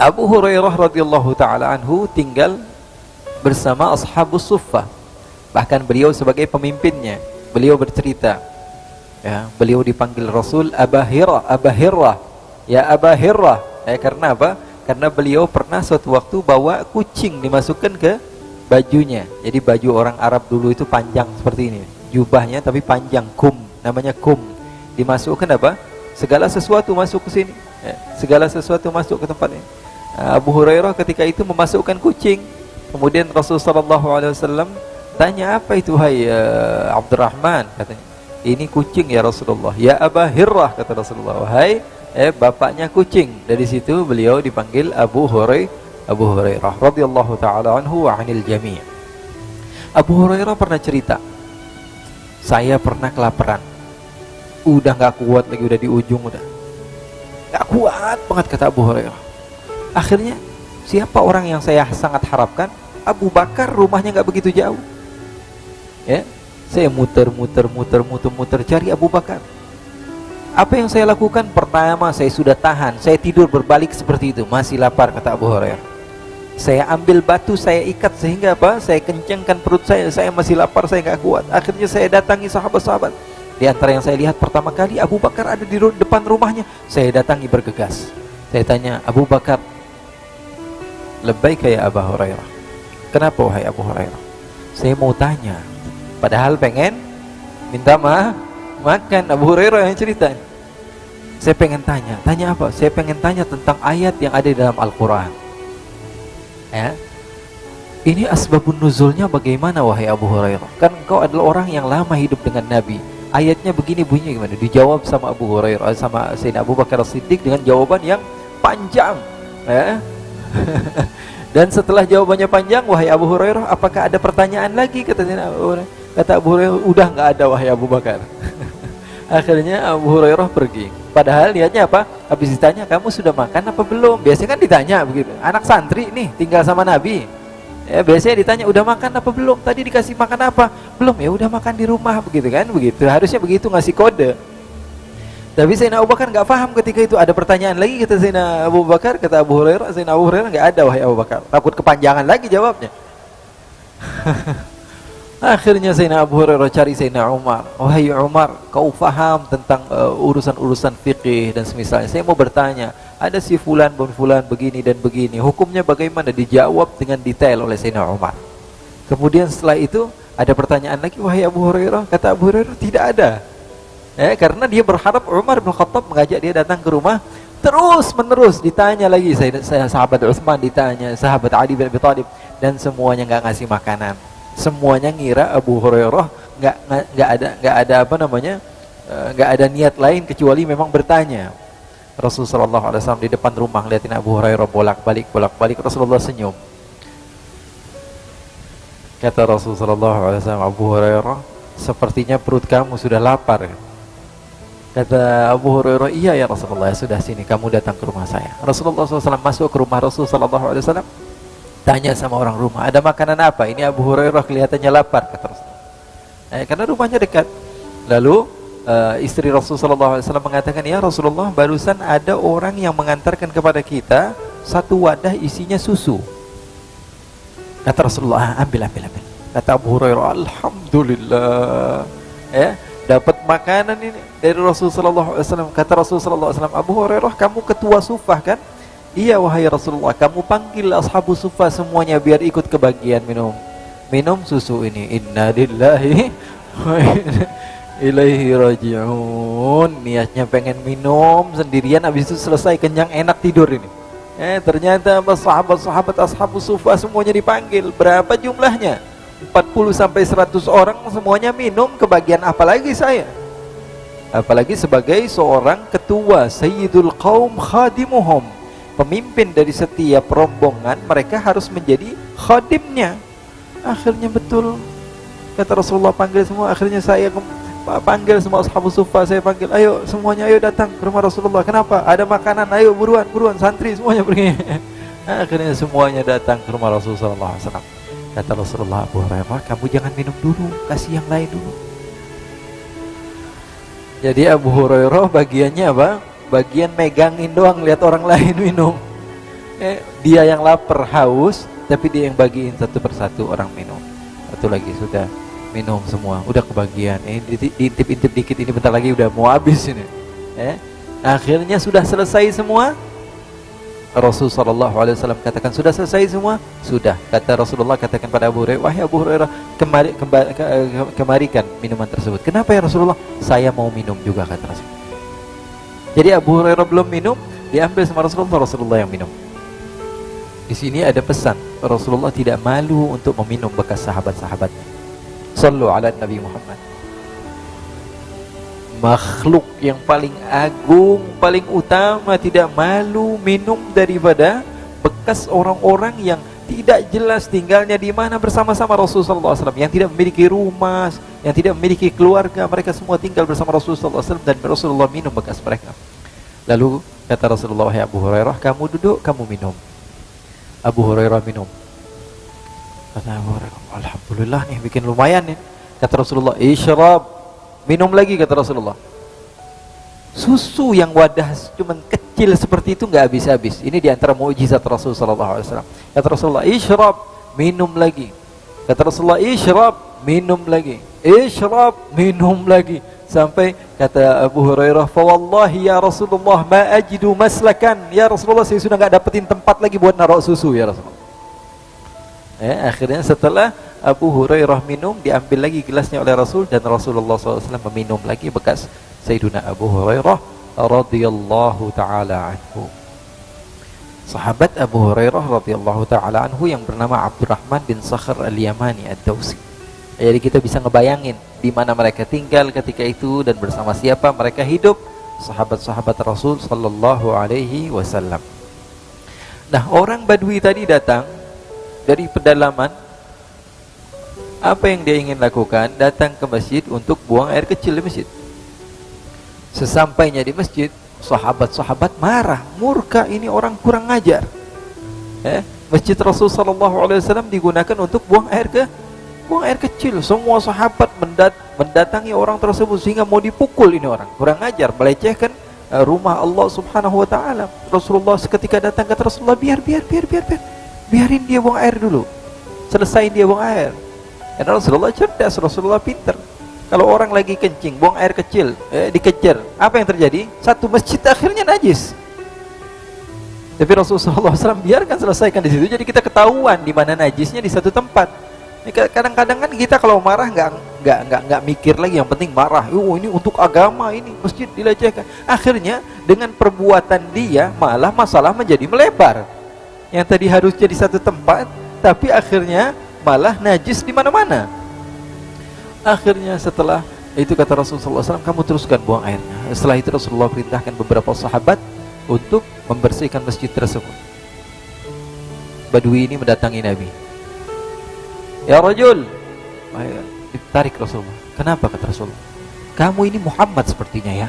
Abu Hurairah radhiyallahu taala anhu tinggal bersama ashabus suffah. Bahkan beliau sebagai pemimpinnya. Beliau bercerita, ya, beliau dipanggil Rasul Aba Hirah, Aba Hirah, ya Aba Hirah. Karena apa? Karena beliau pernah suatu waktu bawa kucing dimasukkan ke bajunya. Jadi baju orang Arab dulu itu panjang seperti ini, jubahnya tapi panjang, kum, namanya kum. Dimasukkan apa? Segala sesuatu masuk ke sini, ya, segala sesuatu masuk ke tempat ini. Abu Hurairah ketika itu memasukkan kucing. Kemudian Rasulullah SAW tanya, apa itu hai Abdurrahman, katanya. Ini kucing ya Rasulullah. Ya Aba Hirah, kata Rasulullah, wahai bapaknya kucing. Dari situ beliau dipanggil Abu Hurairah radhiyallahu taala anhu wa 'anil jami'. Abu Hurairah pernah cerita, saya pernah kelaparan. Udah gak kuat lagi, udah di ujung, udah gak kuat banget, kata Abu Hurairah. Akhirnya siapa orang yang saya sangat harapkan? Abu Bakar, rumahnya gak begitu jauh. Ya, saya muter cari Abu Bakar. Apa yang saya lakukan? Pertama, saya sudah tahan, saya tidur berbalik seperti itu, masih lapar, kata Abu Hurairah. Saya ambil batu, saya ikat sehingga apa? Saya kencangkan perut saya masih lapar, saya gak kuat. Akhirnya saya datangi sahabat-sahabat. Di antara yang saya lihat pertama kali, Abu Bakar ada di depan rumahnya. Saya datangi bergegas. Saya tanya, Abu Bakar, labbaika ya Abu Hurairah. Kenapa wahai Abu Hurairah? Saya mau tanya, padahal pengen minta makan. Abu Hurairah yang cerita. Saya pengen tanya apa? Saya pengen tanya tentang ayat yang ada di dalam Al-Quran. Ya, ini asbabun nuzulnya bagaimana wahai Abu Hurairah? Kan engkau adalah orang yang lama hidup dengan Nabi. Ayatnya begini bunyinya gimana? Dijawab sama Abu Hurairah, sama Sayyidina Abu Bakar As-Siddiq dengan jawaban yang panjang. Ya. Dan setelah jawabannya panjang, wahai Abu Hurairah, apakah ada pertanyaan lagi? Kata Abu Hurairah, udah nggak ada wahai Abu Bakar. Akhirnya Abu Hurairah pergi. Padahal niatnya apa? Habis ditanya, kamu sudah makan apa belum? Biasanya kan ditanya begitu. Anak santri nih tinggal sama Nabi. Ya, biasanya ditanya, udah makan apa belum? Tadi dikasih makan apa? Belum, ya udah makan di rumah, begitu kan? Begitu. Harusnya begitu, ngasih kode. Tapi Sayyidina Abu Bakar nggak paham ketika itu. Ada pertanyaan lagi, kata Sayyidina Abu Bakar, kata Abu Hurairah. Sayyidina Abu Hurairah, nggak ada wahai Abu Bakar. Takut kepanjangan lagi jawabnya. Akhirnya Sayyidina Abu Hurairah cari Sayyidina Umar. Wahai Umar, kau faham tentang urusan-urusan fikih dan semisalnya. Saya mau bertanya, ada si fulan begini dan begini, hukumnya bagaimana? Dijawab dengan detail oleh Sayyidina Umar. Kemudian setelah itu ada pertanyaan lagi, wahai Abu Hurairah. Kata Abu Hurairah, tidak ada. Karena dia berharap Umar bin Khattab mengajak dia datang ke rumah. Terus menerus ditanya lagi, saya sahabat Utsman ditanya, sahabat Ali bin Abi Thalib, dan semuanya nggak ngasih makanan. Semuanya ngira Abu Hurairah nggak ada apa namanya, nggak ada niat lain kecuali memang bertanya. Rasulullah SAW di depan rumah liatin Abu Hurairah bolak-balik. Rasulullah senyum. Kata Rasulullah SAW, Abu Hurairah, sepertinya perut kamu sudah lapar. Kata Abu Hurairah, iya ya Rasulullah, sudah, sini kamu datang ke rumah saya. Rasulullah SAW masuk ke rumah Rasulullah SAW, tanya sama orang rumah, ada makanan apa? Ini Abu Hurairah kelihatannya lapar, kata Rasulullah. Karena rumahnya dekat. Lalu istri Rasulullah SAW mengatakan, ya Rasulullah, barusan ada orang yang mengantarkan kepada kita satu wadah isinya susu. Kata Rasulullah, ambil. Kata Abu Hurairah, alhamdulillah, dapat makanan ini dari Rasulullah SAW. Kata Rasulullah SAW, Abu Hurairah, kamu ketua Suffah kan? Iya wahai Rasulullah, kamu panggil ashabu Suffah semuanya biar ikut kebagian minum susu ini. Inna lillahi wa inna ilaihi raji'un. Niatnya pengen minum sendirian, habis itu selesai kenyang enak tidur ini. Ternyata sahabat-sahabat ashabu Suffah semuanya dipanggil. Berapa jumlahnya? 40 sampai 100 orang, semuanya minum kebagian, apalagi saya. Apalagi sebagai seorang ketua, sayyidul qaum khadimuhum, pemimpin dari setiap rombongan, mereka harus menjadi khadimnya. Akhirnya betul kata Rasulullah, panggil semua. Akhirnya saya panggil semua ashabus suffah, saya panggil, ayo semuanya, ayo datang ke rumah Rasulullah. Kenapa? Ada makanan, ayo buruan santri semuanya pergi. Akhirnya semuanya datang ke rumah Rasulullah SAW. Kata Rasulullah, Abu Hurairah, kamu jangan minum dulu, kasih yang lain dulu. Jadi Abu Hurairah bagiannya apa? Bagian megangin doang, lihat orang lain minum. Dia yang lapar haus, tapi dia yang bagiin satu persatu orang minum. Satu lagi sudah minum semua, udah kebagian. Diintip-intip dikit, ini bentar lagi udah mau habis ini. Akhirnya sudah selesai semua. Rasulullah SAW katakan, sudah selesai semua? Sudah. Kata Rasulullah, katakan pada Abu Hurairah, wahai Abu Hurairah, kemarikan minuman tersebut. Kenapa ya Rasulullah? Saya mau minum juga, kata Rasulullah. Jadi Abu Hurairah belum minum, diambil sama Rasulullah, Rasulullah yang minum. Di sini ada pesan, Rasulullah tidak malu untuk meminum bekas sahabat-sahabatnya. Sallu ala Nabi Muhammad. Makhluk yang paling agung, paling utama tidak malu minum daripada bekas orang-orang yang tidak jelas tinggalnya di mana bersama-sama Rasulullah SAW, yang tidak memiliki rumah, yang tidak memiliki keluarga. Mereka semua tinggal bersama Rasulullah SAW dan Rasulullah minum bekas mereka. Lalu kata Rasulullah, wahai Abu Hurairah, kamu duduk, kamu minum. Abu Hurairah minum. Kata Abu Hurairah, alhamdulillah nih, bikin lumayan nih. Kata Rasulullah, isyrab. Minum lagi, kata Rasulullah. Susu yang wadah cuman kecil seperti itu nggak habis-habis. Ini diantara mukjizat Rasulullah SAW. Kata Rasulullah, isyrab, minum lagi. Kata Rasulullah, isyrab, minum lagi. Isyrab, minum lagi. Sampai kata Abu Hurairah, fa wallahi ya Rasulullah ma ajidu maslakan. Ya Rasulullah, saya sudah nggak dapetin tempat lagi buat naruh susu ya Rasulullah. Akhirnya setelah Abu Hurairah minum, diambil lagi gelasnya oleh Rasul, dan Rasulullah SAW meminum lagi bekas Sayyiduna Abu Hurairah radhiyallahu ta'ala anhu. Sahabat Abu Hurairah radhiyallahu ta'ala anhu yang bernama Abdurrahman bin Sakhr al-Yamani ad-Dawsi. Jadi kita bisa ngebayangin di mana mereka tinggal ketika itu dan bersama siapa mereka hidup, sahabat-sahabat Rasul sallallahu alaihi wasallam. Nah, orang Badui tadi datang dari pedalaman. Apa yang dia ingin lakukan? Datang ke masjid untuk buang air kecil di masjid. Sesampainya di masjid, sahabat-sahabat marah, murka, ini orang kurang ngajar. Masjid Rasul sallallahu alaihi wasallam digunakan untuk buang air kecil. Semua sahabat mendatangi orang tersebut sehingga mau dipukul ini orang. Kurang ngajar, melecehkan rumah Allah Subhanahu wa taala. Rasulullah seketika datang, kata Rasulullah, biarin dia buang air dulu. Selesai dia buang air. Dan Rasulullah cerdas, Rasulullah pintar. Kalau orang lagi kencing, buang air kecil, dikejar, apa yang terjadi? Satu masjid akhirnya najis. Tapi Rasulullah SAW biarkan selesaikan di situ. Jadi kita ketahuan di mana najisnya di satu tempat. Kadang-kadang kan kita kalau marah nggak mikir lagi, yang penting marah. Ini untuk agama, ini masjid dilecehkan. Akhirnya dengan perbuatan dia malah masalah menjadi melebar. Yang tadi harusnya di satu tempat, tapi akhirnya malah najis di mana-mana. Akhirnya setelah itu kata Rasulullah SAW, kamu teruskan buang airnya. Setelah itu Rasulullah perintahkan beberapa sahabat untuk membersihkan masjid tersebut. Badui ini mendatangi Nabi. Ya rajul, ditarik Rasulullah. Kenapa, kata Rasulullah? Kamu ini Muhammad sepertinya ya.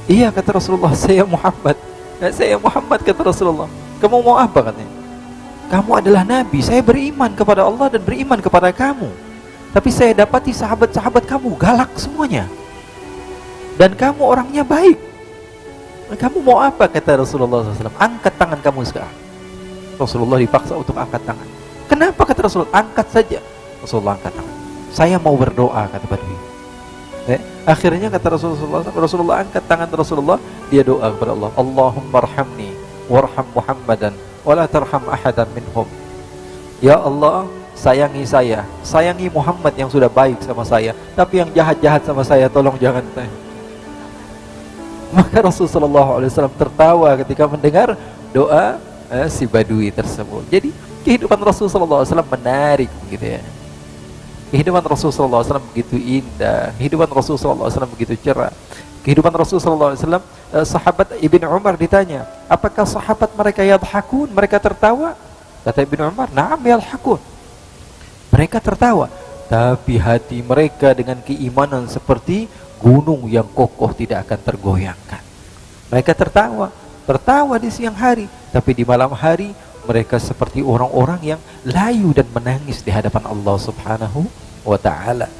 Iya, kata Rasulullah, saya Muhammad. Saya Muhammad, kata Rasulullah. Kamu mau apa, katanya? Kamu adalah Nabi, saya beriman kepada Allah dan beriman kepada kamu. Tapi saya dapati sahabat-sahabat kamu galak semuanya. Dan kamu orangnya baik. Kamu mau apa, kata Rasulullah SAW? Angkat tangan kamu sekarang. Rasulullah dipaksa untuk angkat tangan. Kenapa, kata Rasulullah? Angkat saja. Rasulullah angkat tangan. Saya mau berdoa, kata Badui. Akhirnya kata Rasulullah angkat tangan Rasulullah, dia doa kepada Allah. Allahumma arhamni warham Muhammadan wala tarham ahadan minhum. Ya Allah, sayangi saya, sayangi Muhammad yang sudah baik sama saya, tapi yang jahat-jahat sama saya tolong jangan. Maka Rasulullah SAW tertawa ketika mendengar doa si Badui tersebut. Jadi kehidupan Rasulullah SAW menarik gitu ya. Kehidupan Rasulullah SAW begitu indah, kehidupan Rasulullah SAW begitu cerah. Kehidupan Rasulullah SAW, sahabat Ibn Umar ditanya, apakah sahabat mereka yadhakun, mereka tertawa? Kata Ibn Umar, na'am yadhakun. Mereka tertawa, tapi hati mereka dengan keimanan seperti gunung yang kokoh tidak akan tergoyangkan. Mereka tertawa di siang hari, tapi di malam hari mereka seperti orang-orang yang layu dan menangis di hadapan Allah Subhanahu wa ta'ala.